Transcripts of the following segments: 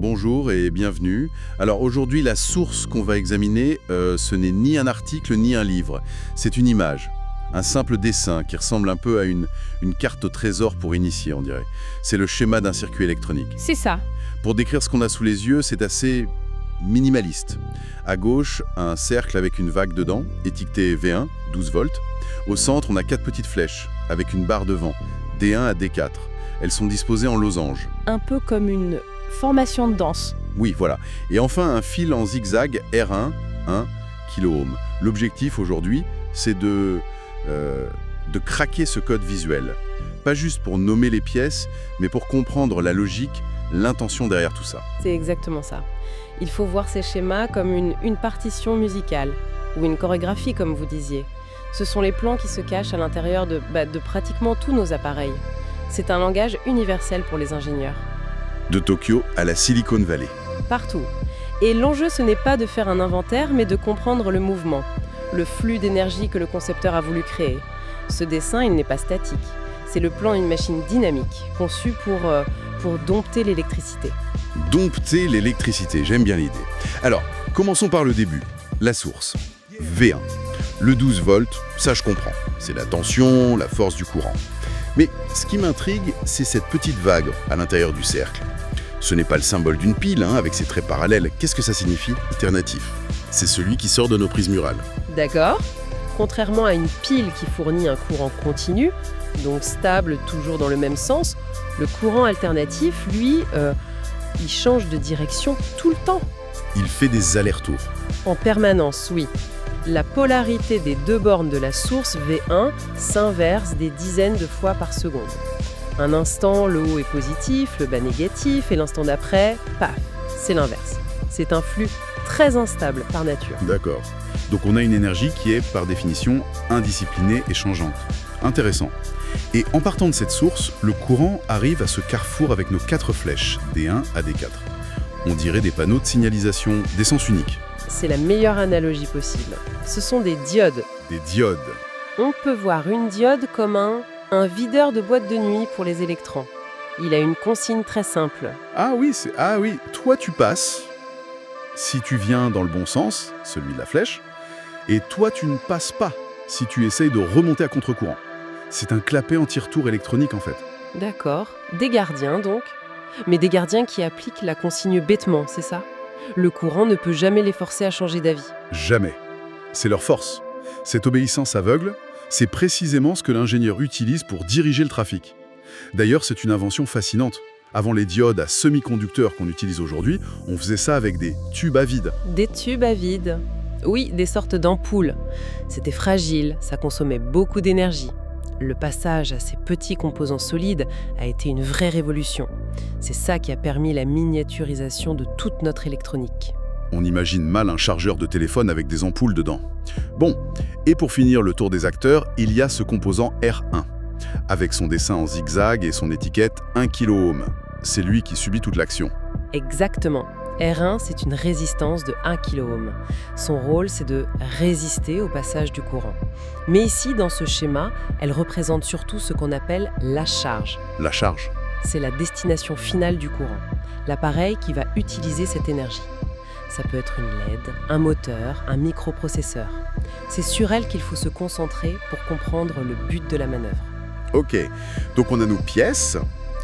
Bonjour et bienvenue. Alors aujourd'hui, la source qu'on va examiner, ce n'est ni un article ni un livre. C'est une image, un simple dessin qui ressemble un peu à une carte au trésor pour initier, on dirait. C'est le schéma d'un circuit électronique. C'est ça. Pour décrire ce qu'on a sous les yeux, c'est assez minimaliste. À gauche, un cercle avec une vague dedans, étiqueté V1, 12 volts. Au centre, on a 4 petites flèches avec une barre de vent, D1 à D4. Elles sont disposées en losange. Un peu comme une formation de danse. Oui, voilà. Et enfin, un fil en zigzag R1, 1 kΩ. L'objectif aujourd'hui, c'est de craquer ce code visuel. Pas juste pour nommer les pièces, mais pour comprendre la logique, l'intention derrière tout ça. C'est exactement ça. Il faut voir ces schémas comme une partition musicale, ou une chorégraphie, comme vous disiez. Ce sont les plans qui se cachent à l'intérieur de pratiquement tous nos appareils. C'est un langage universel pour les ingénieurs. De Tokyo à la Silicon Valley. Partout. Et l'enjeu, ce n'est pas de faire un inventaire, mais de comprendre le mouvement, le flux d'énergie que le concepteur a voulu créer. Ce dessin, il n'est pas statique. C'est le plan d'une machine dynamique, conçue pour dompter l'électricité. Dompter l'électricité, j'aime bien l'idée. Alors, commençons par le début. La source, V1. Le 12 volts, ça je comprends. C'est la tension, la force du courant. Mais ce qui m'intrigue, c'est cette petite vague à l'intérieur du cercle. Ce n'est pas le symbole d'une pile, avec ses traits parallèles. Qu'est-ce que ça signifie? Alternatif. C'est celui qui sort de nos prises murales. D'accord. Contrairement à une pile qui fournit un courant continu, donc stable toujours dans le même sens, le courant alternatif, lui, il change de direction tout le temps. Il fait des allers-retours. En permanence, oui. La polarité des deux bornes de la source V1 s'inverse des dizaines de fois par seconde. Un instant, le haut est positif, le bas négatif, et l'instant d'après, paf, c'est l'inverse. C'est un flux très instable par nature. D'accord. Donc on a une énergie qui est, par définition, indisciplinée et changeante. Intéressant. Et en partant de cette source, le courant arrive à ce carrefour avec nos 4 flèches, D1 à D4. On dirait des panneaux de signalisation d'essence unique. C'est la meilleure analogie possible. Ce sont des diodes. Des diodes. On peut voir une diode comme un videur de boîte de nuit pour les électrons. Il a une consigne très simple. Ah oui, toi tu passes, si tu viens dans le bon sens, celui de la flèche, et toi tu ne passes pas, si tu essayes de remonter à contre-courant. C'est un clapet anti-retour électronique en fait. D'accord. Des gardiens donc. Mais des gardiens qui appliquent la consigne bêtement, c'est ça? Le courant ne peut jamais les forcer à changer d'avis. Jamais. C'est leur force. Cette obéissance aveugle, c'est précisément ce que l'ingénieur utilise pour diriger le trafic. D'ailleurs, c'est une invention fascinante. Avant les diodes à semi-conducteurs qu'on utilise aujourd'hui, on faisait ça avec des tubes à vide. Des tubes à vide. Oui, des sortes d'ampoules. C'était fragile, ça consommait beaucoup d'énergie. Le passage à ces petits composants solides a été une vraie révolution. C'est ça qui a permis la miniaturisation de toute notre électronique. On imagine mal un chargeur de téléphone avec des ampoules dedans. Bon, et pour finir le tour des acteurs, il y a ce composant R1, avec son dessin en zigzag et son étiquette 1 kΩ. C'est lui qui subit toute l'action. Exactement. R1, c'est une résistance de 1 kΩ. Son rôle, c'est de résister au passage du courant. Mais ici, dans ce schéma, elle représente surtout ce qu'on appelle la charge. La charge. C'est la destination finale du courant, l'appareil qui va utiliser cette énergie. Ça peut être une LED, un moteur, un microprocesseur. C'est sur elle qu'il faut se concentrer pour comprendre le but de la manœuvre. Ok, donc on a nos pièces,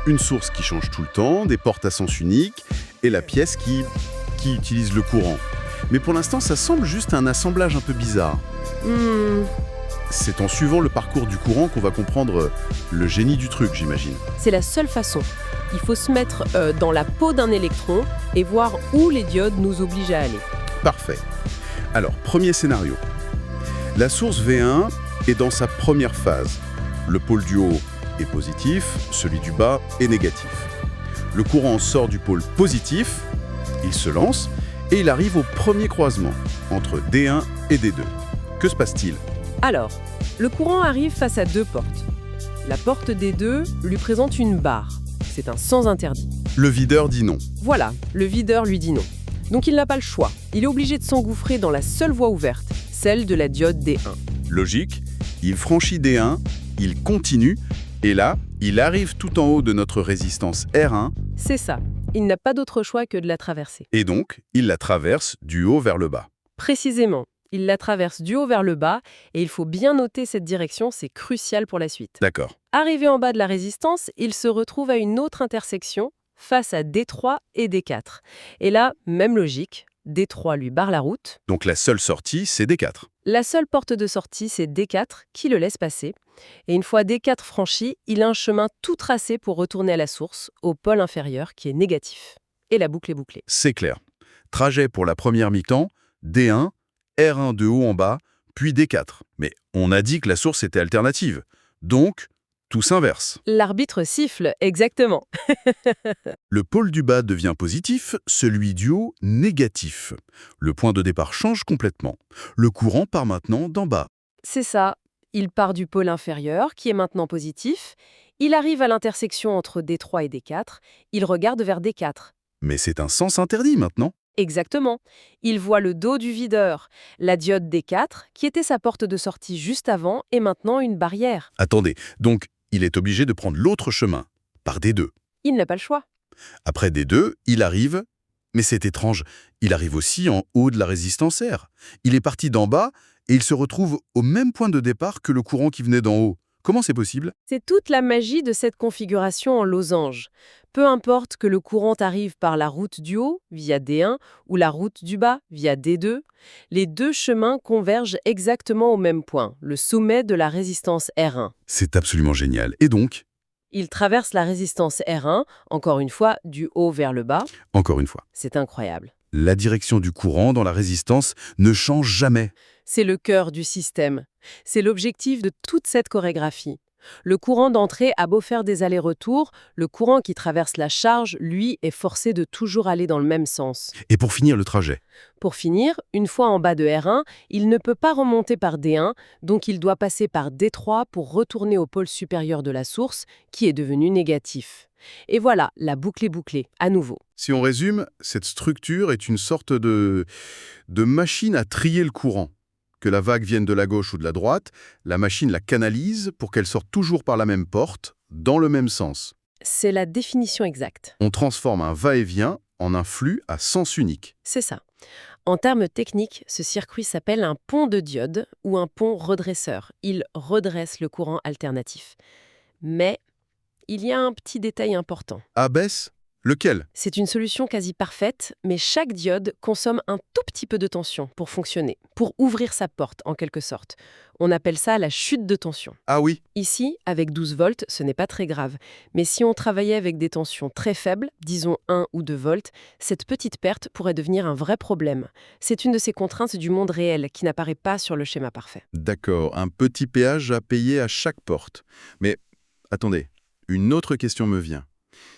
une source qui change tout le temps, des portes à sens unique, et la pièce qui utilise le courant. Mais pour l'instant, ça semble juste un assemblage un peu bizarre. C'est en suivant le parcours du courant qu'on va comprendre le génie du truc, j'imagine. C'est la seule façon. Il faut se mettre dans la peau d'un électron et voir où les diodes nous obligent à aller. Parfait. Alors, premier scénario. La source V1 est dans sa première phase. Le pôle du haut est positif, celui du bas est négatif. Le courant sort du pôle positif, il se lance, et il arrive au premier croisement, entre D1 et D2. Que se passe-t-il? Alors, le courant arrive face à 2 portes. La porte D2 lui présente une barre. C'est un sens interdit. Le videur dit non. Voilà, le videur lui dit non. Donc il n'a pas le choix. Il est obligé de s'engouffrer dans la seule voie ouverte, celle de la diode D1. Logique, il franchit D1, il continue, et là, il arrive tout en haut de notre résistance R1. C'est ça. il n'a pas d'autre choix que de la traverser. Et donc, il la traverse du haut vers le bas. Précisément, il la traverse du haut vers le bas et il faut bien noter cette direction, c'est crucial pour la suite. D'accord. Arrivé en bas de la résistance, il se retrouve à une autre intersection face à D3 et D4. Et là, même logique, D3 lui barre la route. Donc la seule sortie, c'est D4. La seule porte de sortie, c'est D4 qui le laisse passer. Et une fois D4 franchi, il a un chemin tout tracé pour retourner à la source, au pôle inférieur qui est négatif. Et la boucle est bouclée. C'est clair. Trajet pour la première mi-temps, D1, R1 de haut en bas, puis D4. Mais on a dit que la source était alternative. Donc, tout s'inverse. L'arbitre siffle, exactement. Le pôle du bas devient positif, celui du haut négatif. Le point de départ change complètement. Le courant part maintenant d'en bas. C'est ça. Il part du pôle inférieur, qui est maintenant positif. Il arrive à l'intersection entre D3 et D4. Il regarde vers D4. Mais c'est un sens interdit maintenant. Exactement. Il voit le dos du videur, la diode D4, qui était sa porte de sortie juste avant, est maintenant une barrière. Attendez, donc il est obligé de prendre l'autre chemin, par D2. Il n'a pas le choix. Après D2, il arrive... Mais c'est étrange, il arrive aussi en haut de la résistance R. Il est parti d'en bas et il se retrouve au même point de départ que le courant qui venait d'en haut. Comment c'est possible? C'est toute la magie de cette configuration en losange. Peu importe que le courant arrive par la route du haut, via D1, ou la route du bas, via D2, les deux chemins convergent exactement au même point, le sommet de la résistance R1. C'est absolument génial. Et donc, Il traverse la résistance R1, encore une fois, du haut vers le bas. encore une fois, C'est incroyable. la direction du courant dans la résistance ne change jamais. C'est le cœur du système. C'est l'objectif de toute cette chorégraphie. Le courant d'entrée a beau faire des allers-retours, le courant qui traverse la charge, lui, est forcé de toujours aller dans le même sens. Et pour finir le trajet, Pour finir, une fois en bas de R1, il ne peut pas remonter par D1, donc il doit passer par D3 pour retourner au pôle supérieur de la source, qui est devenu négatif. Et voilà, la boucle est bouclée, à nouveau. si on résume, cette structure est une sorte de machine à trier le courant. Que la vague vienne de la gauche ou de la droite, la machine la canalise pour qu'elle sorte toujours par la même porte, dans le même sens. C'est la définition exacte. On transforme un va-et-vient en un flux à sens unique. C'est ça. En termes techniques, ce circuit s'appelle un pont de diode ou un pont redresseur. Il redresse le courant alternatif. Mais il y a un petit détail important. Abaisse? Lequel? C'est une solution quasi parfaite, mais chaque diode consomme un tout petit peu de tension pour fonctionner, pour ouvrir sa porte en quelque sorte. On appelle ça la chute de tension. Ah oui, Ici, avec 12 volts, ce n'est pas très grave. Mais si on travaillait avec des tensions très faibles, disons 1 ou 2 volts, cette petite perte pourrait devenir un vrai problème. C'est une de ces contraintes du monde réel qui n'apparaît pas sur le schéma parfait. d'accord, un petit péage à payer à chaque porte. Mais attendez, une autre question me vient.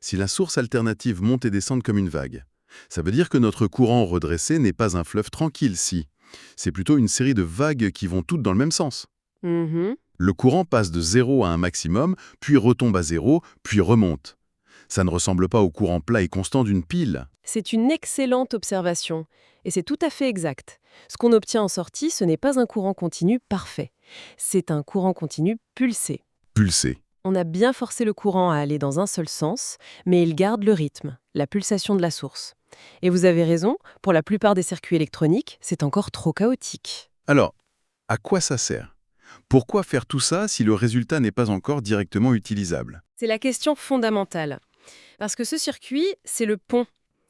Si la source alternative monte et descend comme une vague, ça veut dire que notre courant redressé n'est pas un fleuve tranquille, si. C'est plutôt une série de vagues qui vont toutes dans le même sens. Mhm. Le courant passe de 0 à un maximum, puis retombe à 0, puis remonte. Ça ne ressemble pas au courant plat et constant d'une pile. C'est une excellente observation. Et c'est tout à fait exact. Ce qu'on obtient en sortie, ce n'est pas un courant continu parfait. C'est un courant continu pulsé. Pulsé. On a bien forcé le courant à aller dans un seul sens, mais il garde le rythme, la pulsation de la source. Et vous avez raison, pour la plupart des circuits électroniques, c'est encore trop chaotique. Alors, à quoi ça sert? Pourquoi faire tout ça si le résultat n'est pas encore directement utilisable? C'est la question fondamentale. Parce que ce circuit, c'est le pont.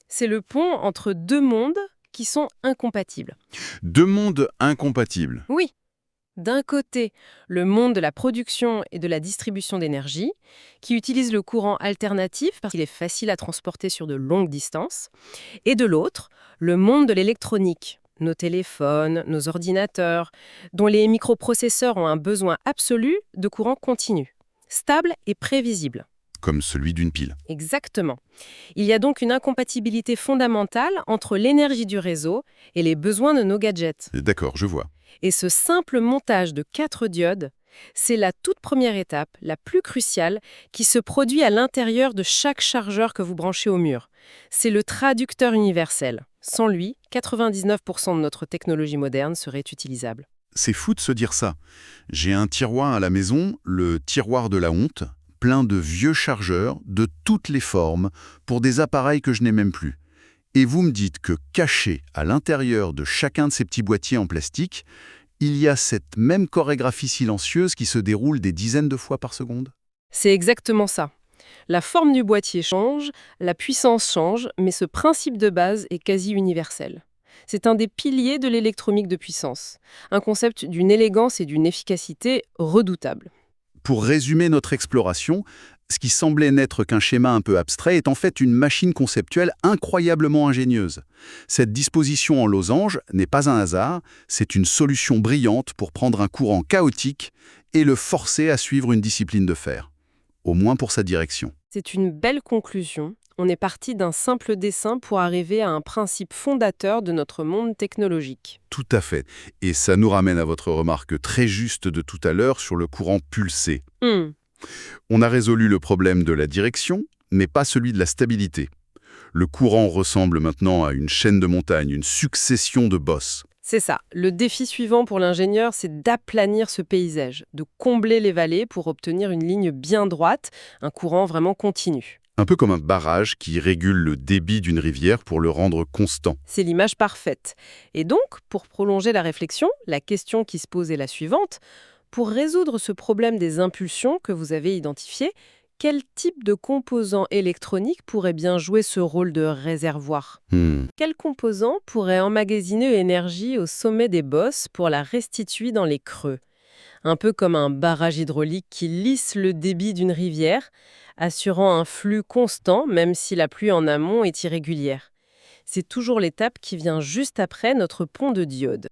C'est le pont entre deux mondes qui sont incompatibles. Deux mondes incompatibles. Oui. D'un côté, le monde de la production et de la distribution d'énergie, qui utilise le courant alternatif parce qu'il est facile à transporter sur de longues distances. Et de l'autre, le monde de l'électronique, nos téléphones, nos ordinateurs, dont les microprocesseurs ont un besoin absolu de courant continu, stable et prévisible. Comme celui d'une pile. Exactement. Il y a donc une incompatibilité fondamentale entre l'énergie du réseau et les besoins de nos gadgets. D'accord, je vois. Et ce simple montage de 4 diodes, c'est la toute première étape, la plus cruciale, qui se produit à l'intérieur de chaque chargeur que vous branchez au mur. C'est le traducteur universel. Sans lui, 99% de notre technologie moderne serait utilisable. C'est fou de se dire ça. J'ai un tiroir à la maison, le tiroir de la honte, plein de vieux chargeurs de toutes les formes pour des appareils que je n'ai même plus. Et vous me dites que caché à l'intérieur de chacun de ces petits boîtiers en plastique, il y a cette même chorégraphie silencieuse qui se déroule des dizaines de fois par seconde? C'est exactement ça. La forme du boîtier change, la puissance change, mais ce principe de base est quasi universel. C'est un des piliers de l'électronique de puissance, un concept d'une élégance et d'une efficacité redoutables. Pour résumer notre exploration, ce qui semblait n'être qu'un schéma un peu abstrait est en fait une machine conceptuelle incroyablement ingénieuse. Cette disposition en losange n'est pas un hasard, c'est une solution brillante pour prendre un courant chaotique et le forcer à suivre une discipline de fer. Au moins pour sa direction. C'est une belle conclusion. On est parti d'un simple dessin pour arriver à un principe fondateur de notre monde technologique. Tout à fait. Et ça nous ramène à votre remarque très juste de tout à l'heure sur le courant pulsé. On a résolu le problème de la direction, mais pas celui de la stabilité. Le courant ressemble maintenant à une chaîne de montagnes, une succession de bosses. C'est ça. Le défi suivant pour l'ingénieur, c'est d'aplanir ce paysage, de combler les vallées pour obtenir une ligne bien droite, un courant vraiment continu. Un peu comme un barrage qui régule le débit d'une rivière pour le rendre constant. C'est l'image parfaite. Et donc, pour prolonger la réflexion, la question qui se pose est la suivante. Pour résoudre ce problème des impulsions que vous avez identifié, quel type de composant électronique pourrait bien jouer ce rôle de réservoir? Quel composant pourrait emmagasiner l'énergie au sommet des bosses pour la restituer dans les creux? Un peu comme un barrage hydraulique qui lisse le débit d'une rivière, assurant un flux constant même si la pluie en amont est irrégulière. C'est toujours l'étape qui vient juste après notre pont de diode.